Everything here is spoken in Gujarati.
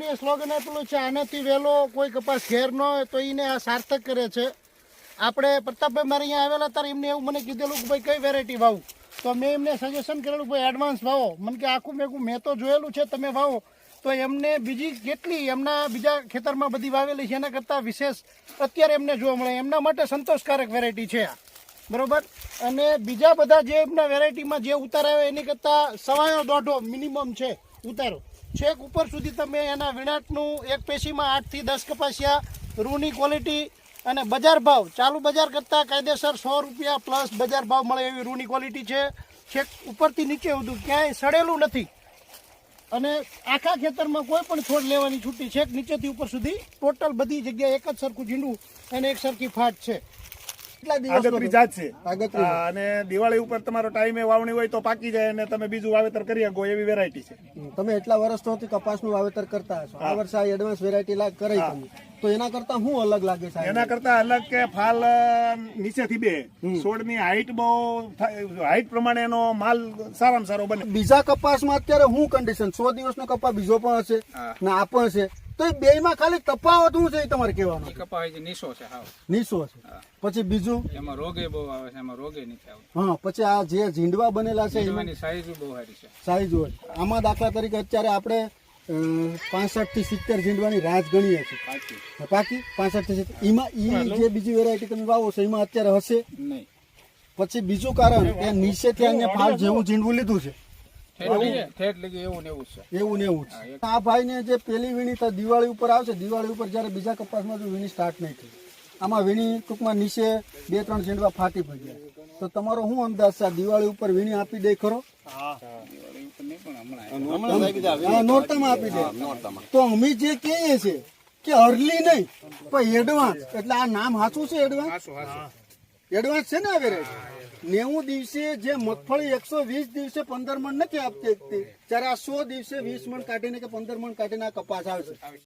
કંપનીએ સ્લોગન આપેલું છે આનાથી વહેલો કોઈ કપાસ ઘેર ન હોય તો એને આ સાર્થક કરે છે. આપણે પ્રતાપભાઈ મારે અહીંયા આવેલા ત્યારે એમને એવું મને કીધેલું કે ભાઈ કઈ વેરાયટી વાવું, તો મેં એમને સજેશન કરેલું ભાઈ એડવાન્સ વાવો. મને કે આખું મેં તો જોયેલું છે, તમે વાવો તો એમને બીજી કેટલી એમના બીજા ખેતરમાં બધી વાવેલી છે એના કરતાં વિશેષ અત્યારે એમને જોવા મળે. એમના માટે સંતોષકારક વેરાયટી છે આ, બરોબર. અને બીજા બધા જે એમના વેરાયટીમાં જે ઉતાર આવે એની કરતાં સવાયો દોઢો મિનિમમ છે ઉતારો. છેક ઉપર સુધી તમે એના વિણાટનું એક પેશીમાં 8 થી 10 કપાસિયા, રૂની ક્વોલિટી અને બજાર ભાવ ચાલુ બજાર કરતાં કાયદેસર 100 રૂપિયા પ્લસ બજાર ભાવ મળે એવી રૂની ક્વોલિટી છે. છેક ઉપરથી નીચે બધું ક્યાંય સડેલું નથી. અને આખા ખેતરમાં કોઈ પણ છોડ લેવાની છૂટી છેક નીચેથી ઉપર સુધી ટોટલ બધી જગ્યાએ એક જ સરખું ઝીંડું અને એક સરખી ફાટ છે. આગતરી જાત છે અને દિવાળી ઉપર તમારો ટાઈમે વાવણી હોય તો પાકી જાય અને તમે બીજું વાવેતર કરી શકો એવી વેરાયટી છે. તમે એટલા વર્ષથી કપાસનું વાવેતર કરતા હશો, આ વર્ષે આ એડવાન્સ વેરાયટી કરી તમે, તો એના કરતા શું અલગ લાગે છે? એના કરતા અલગ કે ફાલ નીચેથી બે છોડની હાઈટ બહુ હાઈટ પ્રમાણે એનો માલ સારામાં સારો બને. બીજા કપાસમાં અત્યારે શું કન્ડિશન? 100 દિવસનો કપાસ બીજો પણ હશે ને આ પણ છે, તો એ બેયમાં ખાલી તફાવત શું છે એ તમારે કહેવાનું? કપાસ નીસો છે, નીસો છે. પછી બીજું એમાં રોગે બહુ આવે છે, એમાં રોગે નથી આવતો. હા, પછી આ જે ઝીંડવા બનેલા છે એની સાઈઝ બહુ સારી છે. સાઈઝ હોય આમાં દાખલા તરીકે અત્યારે આપણે 65 થી 70 ઝીંડવાની રાજ ગણીએ છીએ પાકી 65 થી 70. એમાં જે બીજી વેરાયટી તમે વાવો છો એમાં અત્યારે હશે નહીં. પછી બીજું કારણ કે નીચેથી અહીંયા ફાલ જેવું ઝીંડવું લીધું છે એવું ને એવું છે. આ ભાઈને જે પેલી વીણી તો દિવાળી ઉપર આવશે, દિવાળી ઉપર જયારે બીજા કપાસમાં જો વીણી સ્ટાર્ટ નહીં થઈ, આમાં વીણી ટૂંકમાં નીચે 2-3 ઝીંડવા ફાટી પડ્યા, તો તમારો શું અંદાજ છે? દિવાળી ઉપર વીણી આપી દે ખરો? નોરતામાં આપી દે. તો અમે જે કહીએ છીએ કે અર્લી નહીં પણ એડવાન્સ, એટલે આ નામ સાચું છે એડવાન્સ? એડવાન્સ છે ને આ વેરાયટી. 90 દિવસે જે મગફળી 120 દિવસે 15 મણ નથી આપતી, ત્યારે આ 100 દિવસે 20 મણ કાઢીને કે 15 મણ કાઢીને આ કપાસ આવશે.